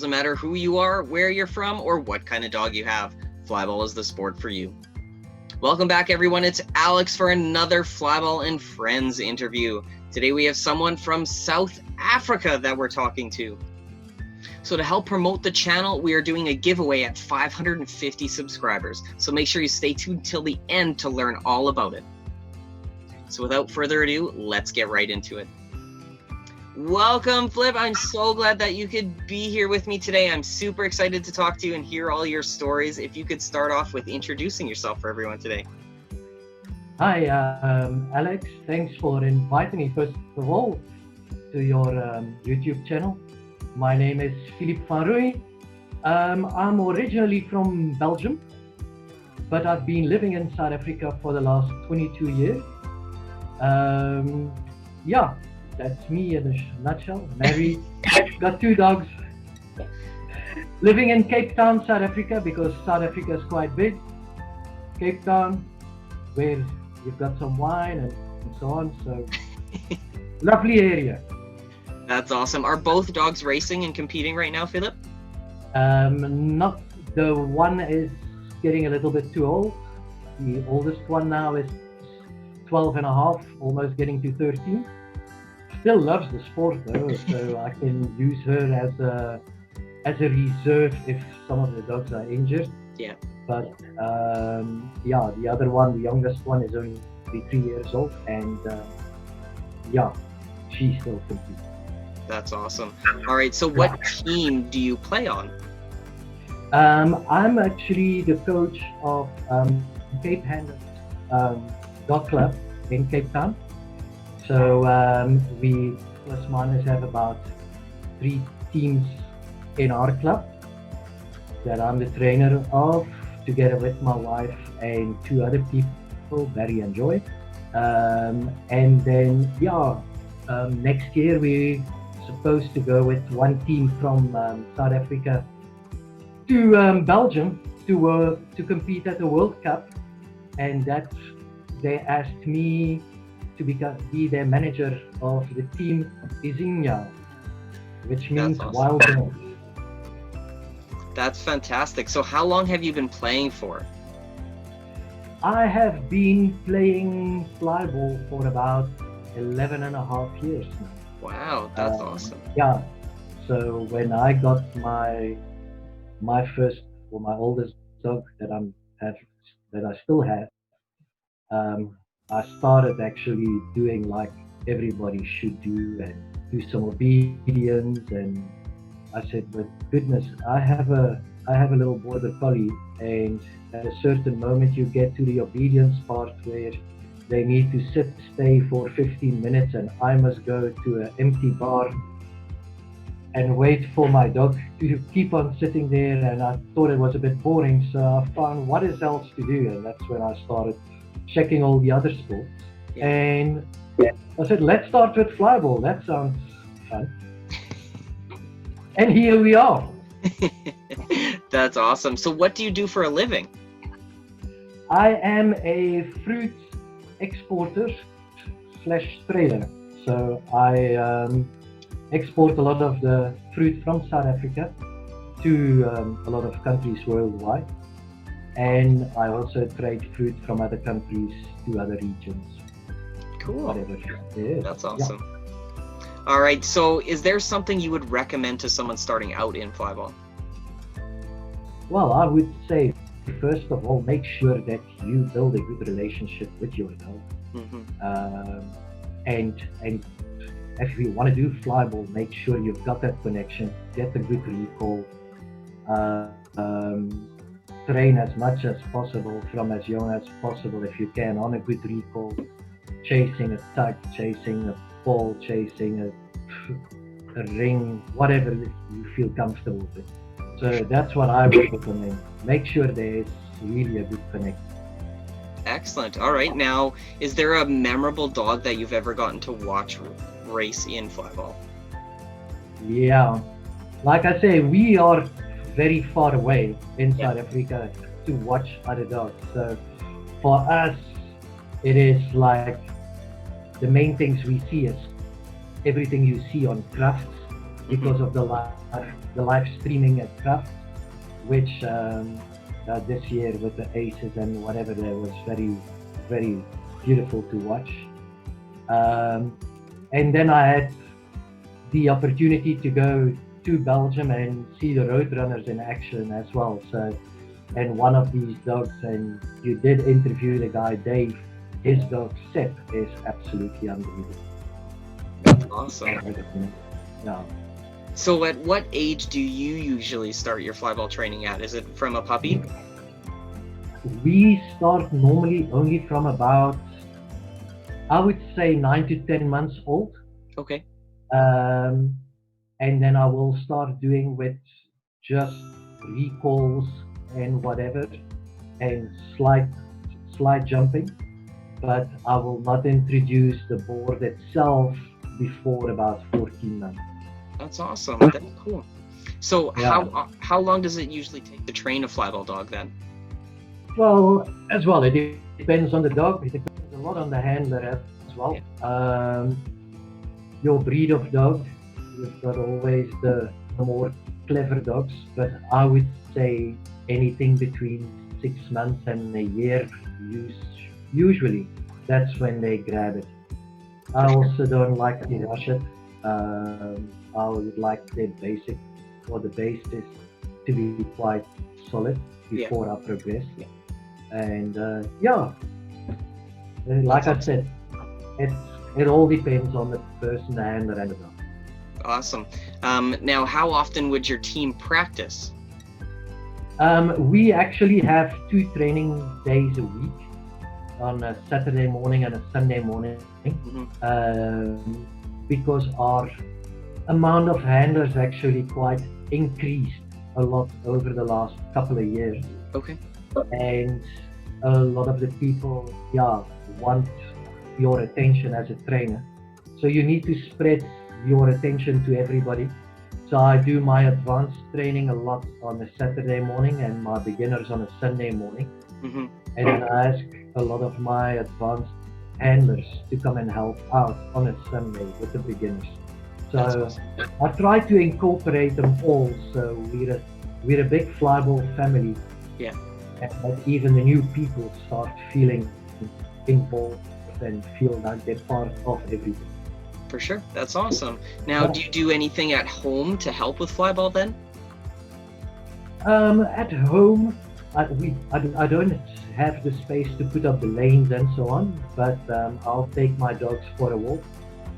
doesn't matter who you are, where you're from, or what kind of dog you have, Flyball is the sport for you. Welcome back, everyone. It's Alex for another Flyball and Friends interview. Today we have someone from South Africa that we're talking to. So to help promote the channel, we are doing a giveaway at 550 subscribers. So make sure you stay tuned till the end to learn all about it. So without further ado, let's get right into it. Welcome, Flip. I'm so glad that you could be here with me today. I'm super excited to talk to you and hear all your stories. If you could start off with introducing yourself for everyone today. Hi, Alex. Thanks for inviting me, first of all, to your YouTube channel. My name is Filip Van Roey. I'm originally from Belgium, but I've been living in South Africa for the last 22 years. Yeah, that's me in a nutshell. Married, got 2 dogs. Living in Cape Town, South Africa, because South Africa is quite big. Cape Town, where you've got some wine and so on. So, lovely area. That's awesome. Are both dogs racing and competing right now, Philip? Not. The one is getting a little bit too old. The oldest one now is 12 and a half, almost getting to 13. Still loves the sport though, so I can use her as a reserve if some of the dogs are injured. Yeah. But yeah, the other one, the youngest one, is only 3 years old, and yeah, she still competes. That's awesome. All right, so what team do you play on? I'm actually the coach of Cape Hand Dog Club in Cape Town. So we plus minus have about 3 teams in our club that I'm the trainer of, together with my wife and 2 other people, Barry and Joy. And then yeah, next year we're supposed to go with 1 team from South Africa to Belgium to compete at the World Cup, and that they asked me to be their manager of the team Izinja, which means awesome. Wild Dogs. That's fantastic. So how long have you been playing for? I have been playing flyball for about 11 and a half years now. Wow, that's awesome. Yeah, so when I got my first, or my oldest dog that I still have, I started actually doing like everybody should do, and do some obedience. And I said, but goodness, I have a little border collie, and at a certain moment you get to the obedience part where they need to stay for 15 minutes, and I must go to an empty bar and wait for my dog to keep on sitting there. And I thought it was a bit boring, so I found what is else to do, and that's when I started checking all the other sports. Yeah. And I said, let's start with flyball. That sounds fun. And here we are. That's awesome. So what do you do for a living? I am a fruit exporter / trader. So I export a lot of the fruit from South Africa to a lot of countries worldwide. And I also trade fruit from other countries to other regions. Cool. Whatever it is. That's awesome. Yeah. All right, so is there something you would recommend to someone starting out in flyball? Well, I would say, first of all, make sure that you build a good relationship with your dog. Mm-hmm. And if you want to do flyball, make sure you've got that connection, get a good recall, train as much as possible from as young as possible if you can on a good recall, chasing a tug, chasing a ball, chasing a ring, whatever you feel comfortable with. So that's what I would recommend. Make sure there's really a good connection. Excellent. All right. Now, is there a memorable dog that you've ever gotten to watch race in flyball? Yeah. Like I say, we are very far away in South Africa to watch other dogs. So for us, it is like the main things we see is everything you see on crafts because of the live streaming at Craft, which this year with the aces and whatever, there was very, very beautiful to watch. And then I had the opportunity to go to Belgium and see the Roadrunners in action as well. So, and one of these dogs, and you did interview the guy Dave, his dog Sip is absolutely unbelievable. That's awesome. Yeah. So at what age do you usually start your flyball training at? Is it from a puppy? We start normally only from about, I would say 9 to 10 months old. Okay. And then I will start doing with just recalls and whatever, and slide jumping, but I will not introduce the board itself before about 14 months. That's awesome. That's cool. So Yeah. how long does it usually take to train a flyball dog then? Well, as well, it depends on the dog. It depends a lot on the handler as well. Yeah. Your breed of dog, you've got always the more clever dogs, but I would say anything between 6 months and a year, usually that's when they grab it. I also don't like to rush it. I would like the basic or the basis to be quite solid before I progress. Yeah. And like I said, it all depends on the person, the handler, and the dog. Awesome. Now, how often would your team practice? We actually have 2 training days a week, on a Saturday morning and a Sunday morning, because our amount of handlers actually quite increased a lot over the last couple of years. Okay. And a lot of the people, want your attention as a trainer. So you need to spread your attention to everybody. So I do my advanced training a lot on a Saturday morning and my beginners on a Sunday morning. And then I ask a lot of my advanced handlers to come and help out on a Sunday with the beginners. So I try to incorporate them all. So we're a big flyball family. Yeah. And that even the new people start feeling involved and feel like they're part of everything. For sure. That's awesome. Now, do you do anything at home to help with flyball then? At home, I don't have the space to put up the lanes and so on, but I'll take my dogs for a walk.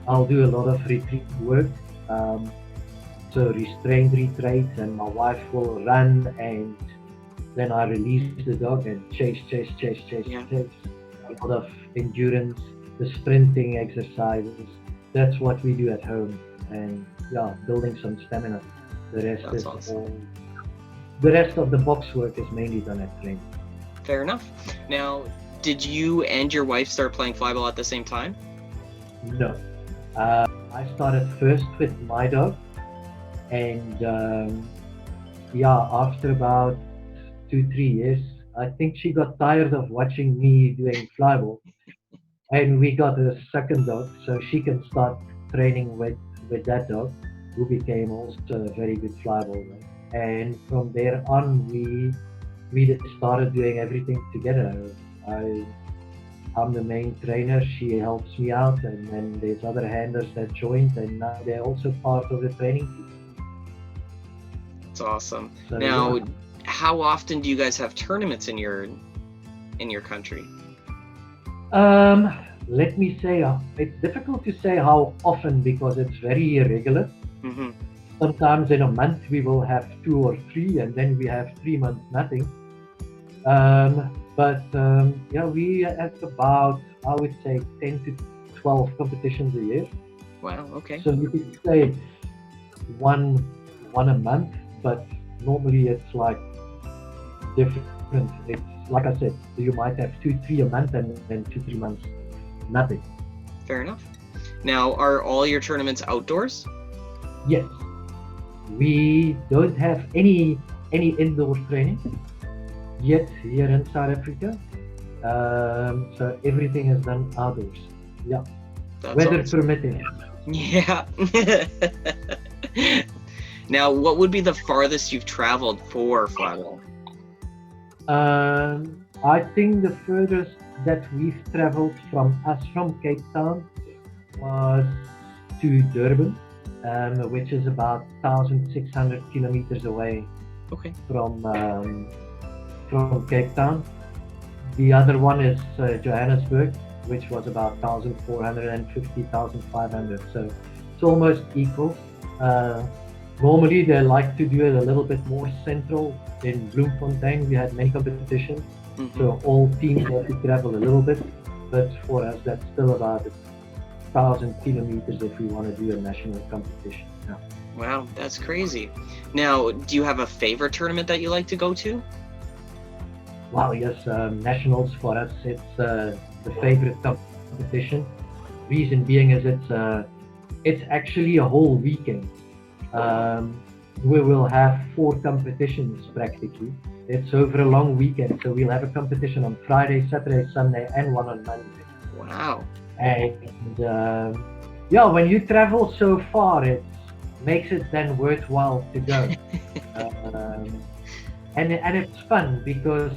I'll do a lot of retrieve work, so restrained retreats, and my wife will run, and then I release the dog and chase. A lot of endurance, the sprinting exercises. That's what we do at home, and building some stamina. The rest That's is awesome. all. The rest of the box work is mainly done at training. Fair enough. Now, did you and your wife start playing flyball at the same time? No, I started first with my dog, and after about 2-3 years, I think she got tired of watching me doing flyball, and we got a second dog so she can start training with that dog, who became also a very good flyballer. And from there on, we just started doing everything together. I'm the main trainer, she helps me out, and then there's other handlers that joined, and now they're also part of the training team. That's awesome. So, now, how often do you guys have tournaments in your country? Let me say, it's difficult to say how often because it's very irregular. Sometimes in a month we will have 2 or 3, and then we have 3 months nothing. We have about, I would say, 10 to 12 competitions a year. Wow. Okay. So you could say one a month, but normally it's like different. It's like I said, you might have 2-3 a month, and then 2-3 months nothing. Fair enough. Now, are all your tournaments outdoors? Yes. We don't have any indoor training yet here in South Africa. So everything is done outdoors. Yeah. That's Weather awesome. permitting. Yeah. Now, what would be the farthest you've traveled for Flyball? I think the furthest that we've traveled from Cape Town was to Durban, which is about 1,600 kilometers away Okay. from Cape Town. The other one is Johannesburg, which was about 1,450, 1,500. So it's almost equal. Normally they like to do it a little bit more central. In Bloemfontein we had many competitions, so all teams had to travel a little bit. But for us that's still about 1,000 kilometers if we want to do a national competition. Yeah. Wow, that's crazy. Now, do you have a favorite tournament that you like to go to? Wow, yes, nationals for us, it's the favorite competition. Reason being is it's actually a whole weekend. We will have 4 competitions practically. It's over a long weekend, so we'll have a competition on Friday, Saturday, Sunday, and one on Monday. Wow. And yeah, when you travel so far, it makes it then worthwhile to go. And it's fun because,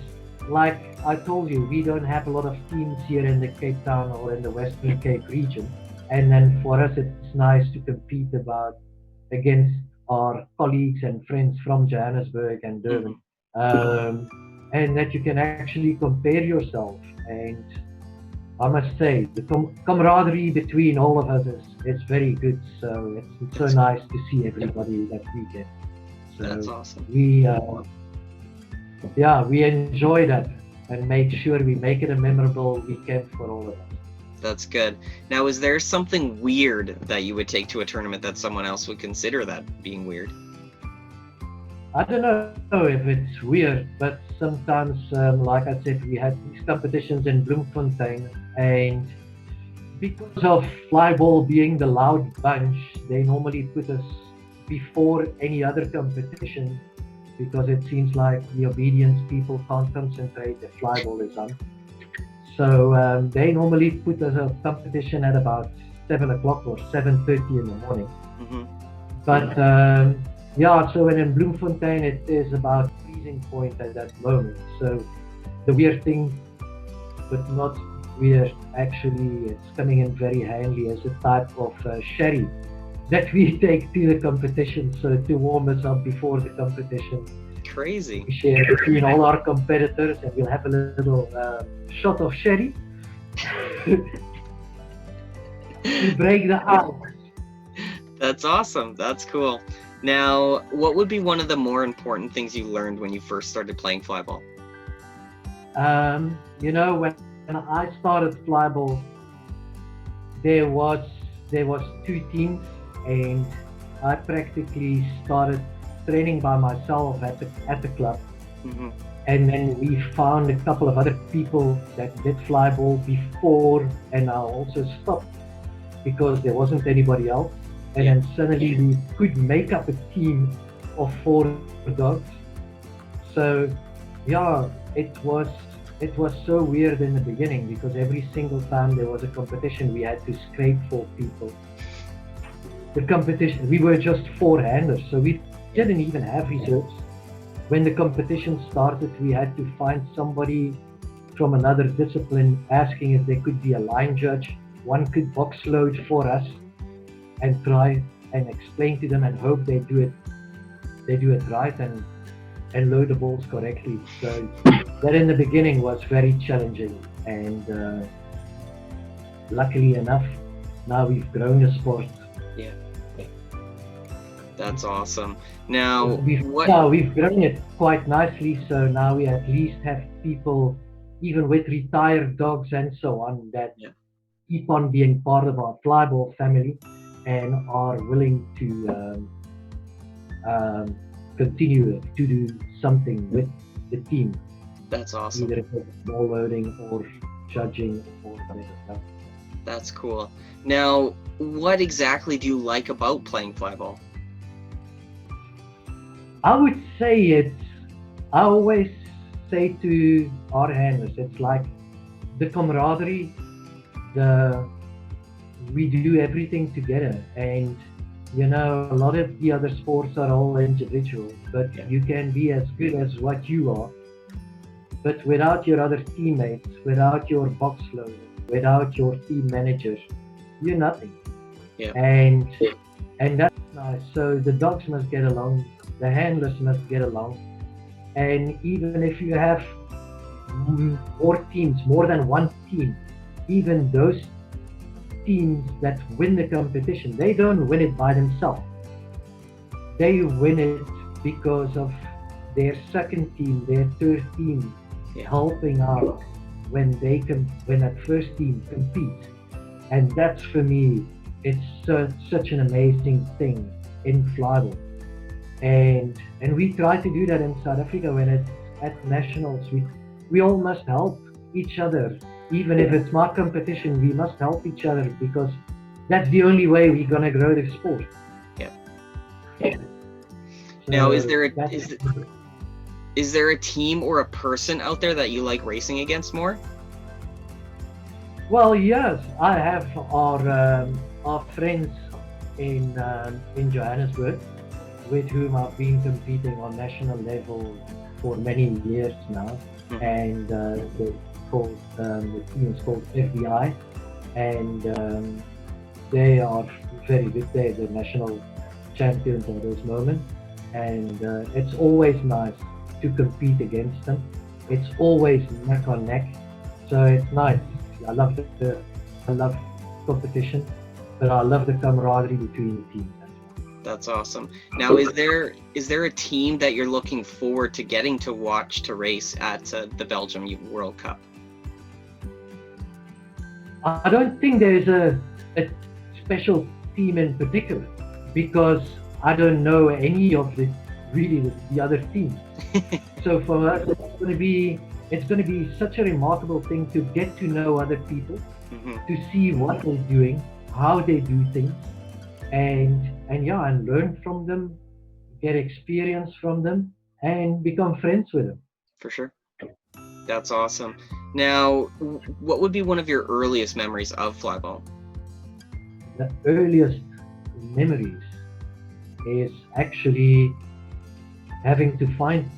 like I told you, we don't have a lot of teams here in the Cape Town or in the Western Cape region. And then for us, it's nice to compete against our colleagues and friends from Johannesburg and Durban. And that you can actually compare yourself. And I must say, the camaraderie between all of us is very good. So it's so nice to see everybody that weekend. So that's awesome. We enjoy that and make sure we make it a memorable weekend for all of us. That's good. Now, is there something weird that you would take to a tournament that someone else would consider that being weird? I don't know if it's weird, but sometimes, like I said, we had these competitions in Bloemfontein, and because of Flyball being the loud bunch, they normally put us before any other competition because it seems like the obedience people can't concentrate if Flyball is on. So they normally put us a competition at about 7 o'clock or 7:30 in the morning. But so in Bloemfontein it is about freezing point at that moment. So the weird thing, but not weird, actually it's coming in very handy as a type of sherry that we take to the competition, so to warm us up before the competition. Crazy. We share between all our competitors, and we'll have a little shot of sherry to break the ice. That's awesome. That's cool. Now, what would be one of the more important things you learned when you first started playing Flyball? When I started Flyball, there was 2 teams, and I practically started training by myself at the club. And then we found a couple of other people that did Flyball before, and I also stopped because there wasn't anybody else. And then suddenly we could make up a team of 4 dogs. So yeah, it was so weird in the beginning because every single time there was a competition we had to scrape for people. The competition, we were just 4-handers, so we didn't even have reserves. When the competition started, we had to find somebody from another discipline asking if they could be a line judge. One could box load for us and try and explain to them and hope they do it right and load the balls correctly. So that in the beginning was very challenging, and luckily enough, now we've grown the sport. Yeah. That's awesome. Now, we've grown it quite nicely, so now we at least have people, even with retired dogs and so on, that keep on being part of our Flyball family and are willing to continue to do something with the team. That's awesome. Either if it's ball loading or judging or whatever. That's cool. Now, what exactly do you like about playing Flyball? I would say I always say to our handlers, it's like the camaraderie, we do everything together, and you know, a lot of the other sports are all individual, but Yeah. you can be as good as what you are. But without your other teammates, without your box loader, without your team manager, you're nothing. Yeah. And that's nice. So the dogs must get along, the handlers must get along, and even if you have more teams, more than one team, even those teams that win the competition, they don't win it by themselves. They win it because of their second team, their third team helping out when when that first team competes. And that's, for me, it's such an amazing thing in flyball. And we try to do that in South Africa when it's at nationals. We all must help each other. Even if it's my competition, we must help each other because that's the only way we're gonna grow the sport. Yeah. So now, is there a team or a person out there that you like racing against more? Well, yes, I have our friends in Johannesburg, with whom I've been competing on national level for many years now, and the team is called FBI, and they are very good. They're the national champions at this moment, and it's always nice to compete against them. It's always neck on neck, so it's nice. I love competition, but I love the camaraderie between the teams. That's awesome. Now, is there a team that you're looking forward to getting to watch to race at the Belgium World Cup? I don't think there's a special team in particular, because I don't know any of the other teams. So for us, it's going to be such a remarkable thing to get to know other people, to see what they're doing, how they do things, and learn from them, get experience from them, and become friends with them. For sure. That's awesome. Now, what would be one of your earliest memories of flyball? The earliest memories is actually having to find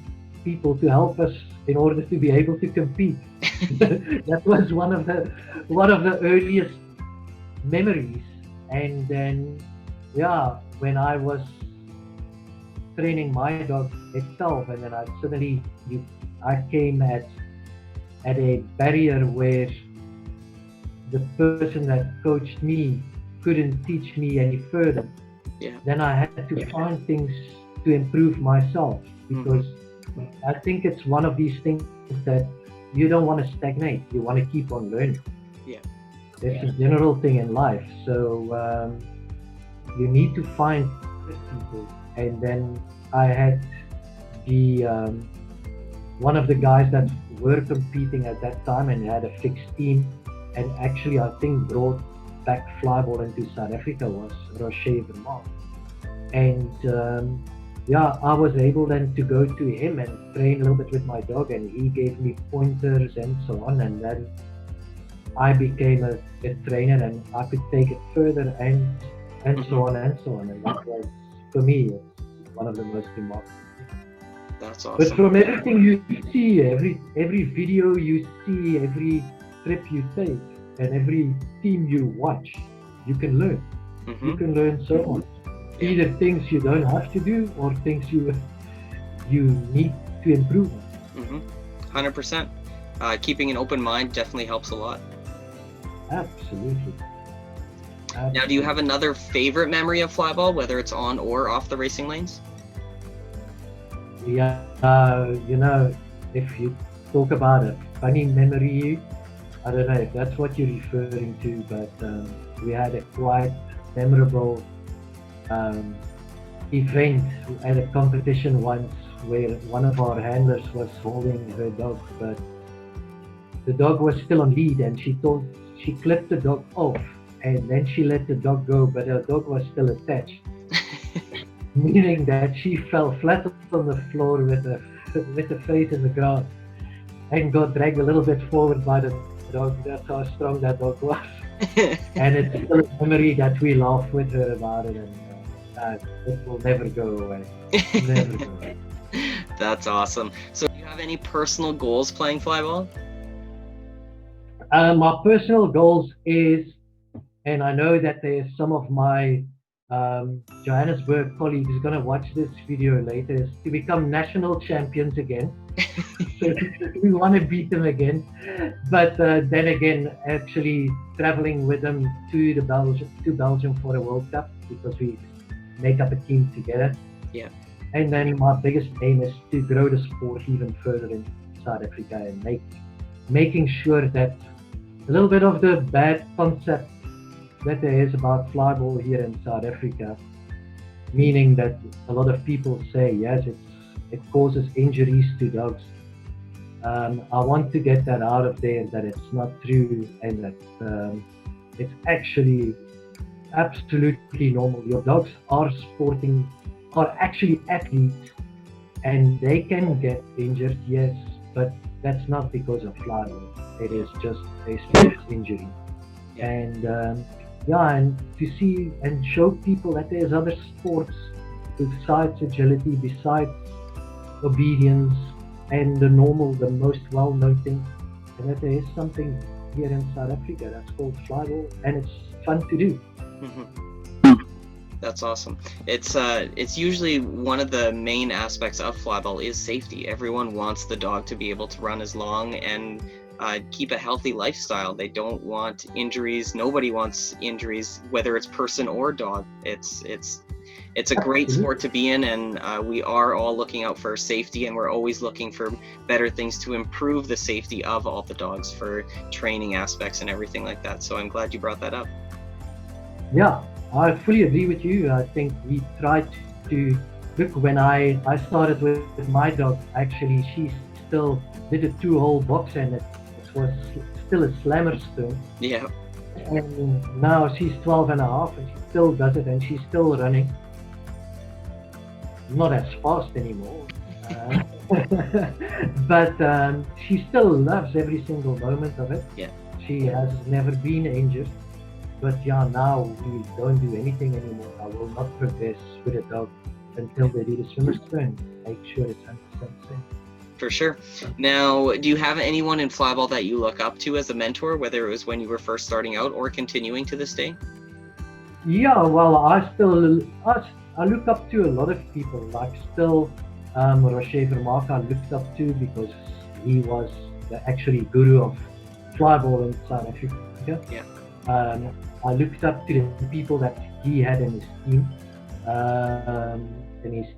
people to help us in order to be able to compete. That was one of the earliest memories. And then, when I was training my dog itself, and then I came at a barrier where the person that coached me couldn't teach me any further. Then I had to find things to improve myself, because I think it's one of these things that you don't want to stagnate. You want to keep on learning. It's a general thing in life. So you need to find people. And then I had one of the guys that were competing at that time and had a fixed team, and actually I think brought back flyball into South Africa, was Rocher Vermaat. And I was able then to go to him and train a little bit with my dog, and he gave me pointers and so on, and then I became a trainer, and I could take it further and so on and so on. And that was, for me, one of the most remarkable things. That's awesome. But from everything you see, every video you see, every trip you take, and every team you watch, you can learn. You can learn so much. Either things you don't have to do, or things you need to improve on. 100%. Keeping an open mind definitely helps a lot. Absolutely. Now, do you have another favorite memory of flyball, whether it's on or off the racing lanes? Yeah, if you talk about a funny memory, I don't know if that's what you're referring to, but we had a quite memorable event at a competition once, where one of our handlers was holding her dog, but the dog was still on lead, and she clipped the dog off, and then she let the dog go, but the dog was still attached. Meaning that she fell flat on the floor with the face in the grass, and got dragged a little bit forward by the dog. That's how strong that dog was. And it's still a memory that we laugh with her about it. And It will never go away. Never go away. That's awesome. So do you have any personal goals playing flyball? My personal goals is, and I know that there's some of my Johannesburg colleagues going to watch this video later, is to become national champions again. So we want to beat them again. But then again, actually traveling with them to Belgium for a World Cup, because we make up a team together. Yeah. And then my biggest aim is to grow the sport even further in South Africa, and making sure that a little bit of the bad concept that there is about flyball here in South Africa, meaning that a lot of people say, yes, it causes injuries to dogs. I want to get that out of there, that it's not true, and that it's actually absolutely normal. Your dogs are actually athletes, and they can get injured, yes, but that's not because of flyball. It is just a sports injury. Yeah. And and to see and show people that there's other sports besides agility, besides obedience, and the most well-known thing, and that there is something here in South Africa that's called flyball, and it's fun to do. That's awesome. It's usually one of the main aspects of flyball is safety. Everyone wants the dog to be able to run as long and keep a healthy lifestyle. They don't want injuries. Nobody wants injuries, whether it's person or dog. It's a great sport to be in, and we are all looking out for safety, and we're always looking for better things to improve the safety of all the dogs for training aspects and everything like that. So I'm glad you brought that up. Yeah, I fully agree with you. I think we tried to look, when I started with my dog, actually she still did a 2-hole box, and it was still a slammer stone. Yeah. And now she's 12 and a half, and she still does it, and she's still running. Not as fast anymore, but she still loves every single moment of it. Yeah. She has never been injured, but yeah, now we don't do anything anymore. I will not progress with a dog until they do the swimmer spin. Make sure it's 100% safe. For sure. Now, do you have anyone in flyball that you look up to as a mentor, whether it was when you were first starting out or continuing to this day? Yeah, well, I look up to a lot of people, like still Rocher Vermaak I looked up to, because he was the actually guru of flyball in South Africa. Yeah. I looked up to the people that he had in his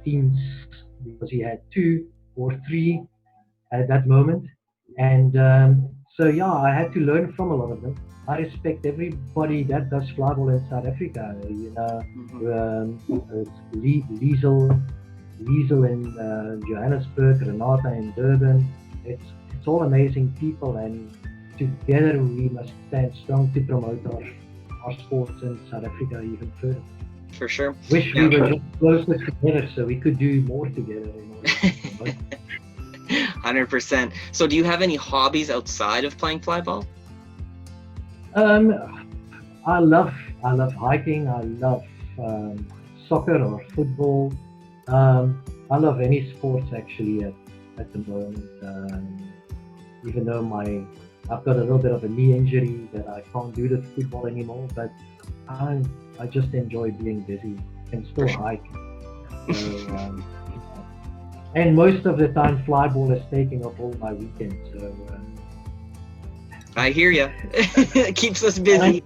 team, because he had 2 or 3 at that moment. And so yeah, I had to learn from a lot of them. I respect everybody that does flyball in South Africa. You know, Liesel in Johannesburg, Renata in Durban. It's all amazing people, and together we must stand strong to promote our sports in South Africa even further. For sure. Wish we were just closer together so we could do more together. 100%. So do you have any hobbies outside of playing flyball? I love hiking. I love soccer or football. I love any sports actually at the moment. Even though I've got a little bit of a knee injury that I can't do the football anymore, but I just enjoy being busy and still hike. So, and most of the time flyball is taking up all my weekends. So I hear you. It keeps us busy.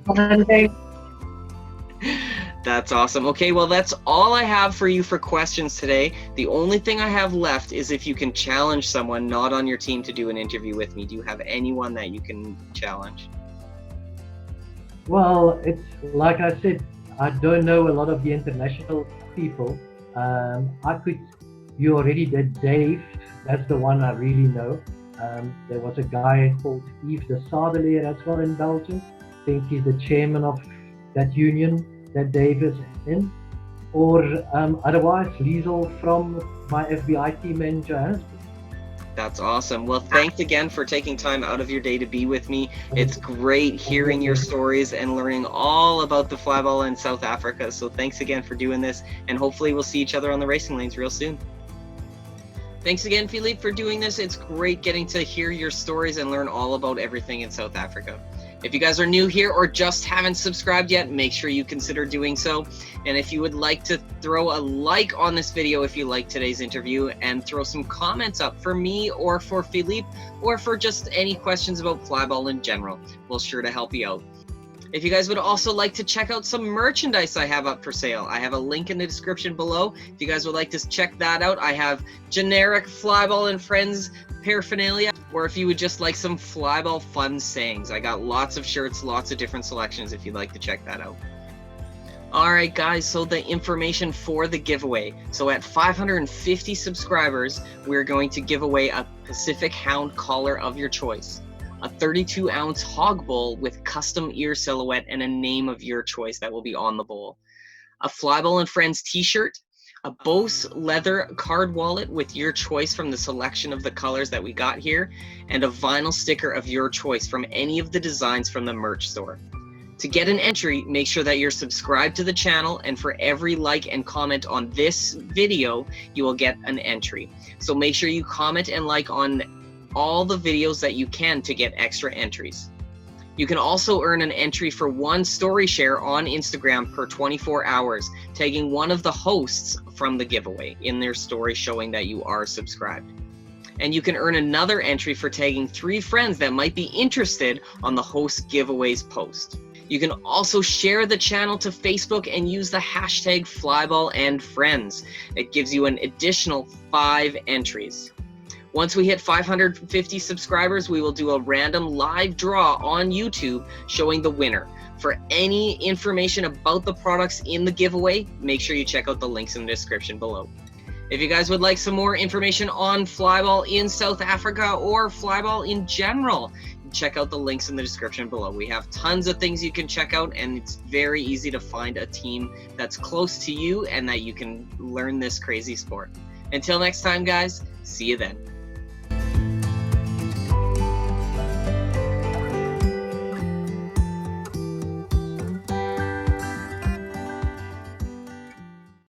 That's awesome. Okay, well, that's all I have for you for questions today. The only thing I have left is if you can challenge someone not on your team to do an interview with me. Do you have anyone that you can challenge? Well, it's like I said, I don't know a lot of the international people. You already did Dave. That's the one I really know. There was a guy called Yves de Sadeleer as well in Belgium. I think he's the chairman of that union that Dave is in. Or otherwise, Liesel from my FBI team in Johannesburg. That's awesome. Well, thanks again for taking time out of your day to be with me. It's great hearing your stories and learning all about the flyball in South Africa. So thanks again for doing this, and hopefully we'll see each other on the racing lanes real soon. Thanks again, Filip, for doing this. It's great getting to hear your stories and learn all about everything in South Africa. If you guys are new here or just haven't subscribed yet, make sure you consider doing so. And if you would like to throw a like on this video if you like today's interview, and throw some comments up for me or for Filip, or for just any questions about flyball in general, we'll sure to help you out. If you guys would also like to check out some merchandise I have up for sale, I have a link in the description below. If you guys would like to check that out, I have generic Flyball and Friends paraphernalia, or if you would just like some flyball fun sayings, I got lots of shirts, lots of different selections if you'd like to check that out. Alright guys, so the information for the giveaway. So at 550 subscribers, we're going to give away a Pacific Hound collar of your choice, a 32-ounce hog bowl with custom ear silhouette and a name of your choice that will be on the bowl, a Flyball and Friends t-shirt, a Bose leather card wallet with your choice from the selection of the colors that we got here, and a vinyl sticker of your choice from any of the designs from the merch store. To get an entry, make sure that you're subscribed to the channel, and for every like and comment on this video, you will get an entry. So make sure you comment and like on all the videos that you can to get extra entries. You can also earn an entry for one story share on Instagram per 24 hours, tagging one of the hosts from the giveaway in their story showing that you are subscribed. And you can earn another entry for tagging 3 friends that might be interested on the host giveaways post. You can also share the channel to Facebook and use the hashtag FlyBallAndFriends. It gives you an additional 5 entries. Once we hit 550 subscribers, we will do a random live draw on YouTube showing the winner. For any information about the products in the giveaway, make sure you check out the links in the description below. If you guys would like some more information on flyball in South Africa or flyball in general, check out the links in the description below. We have tons of things you can check out, and it's very easy to find a team that's close to you and that you can learn this crazy sport. Until next time, guys, see you then.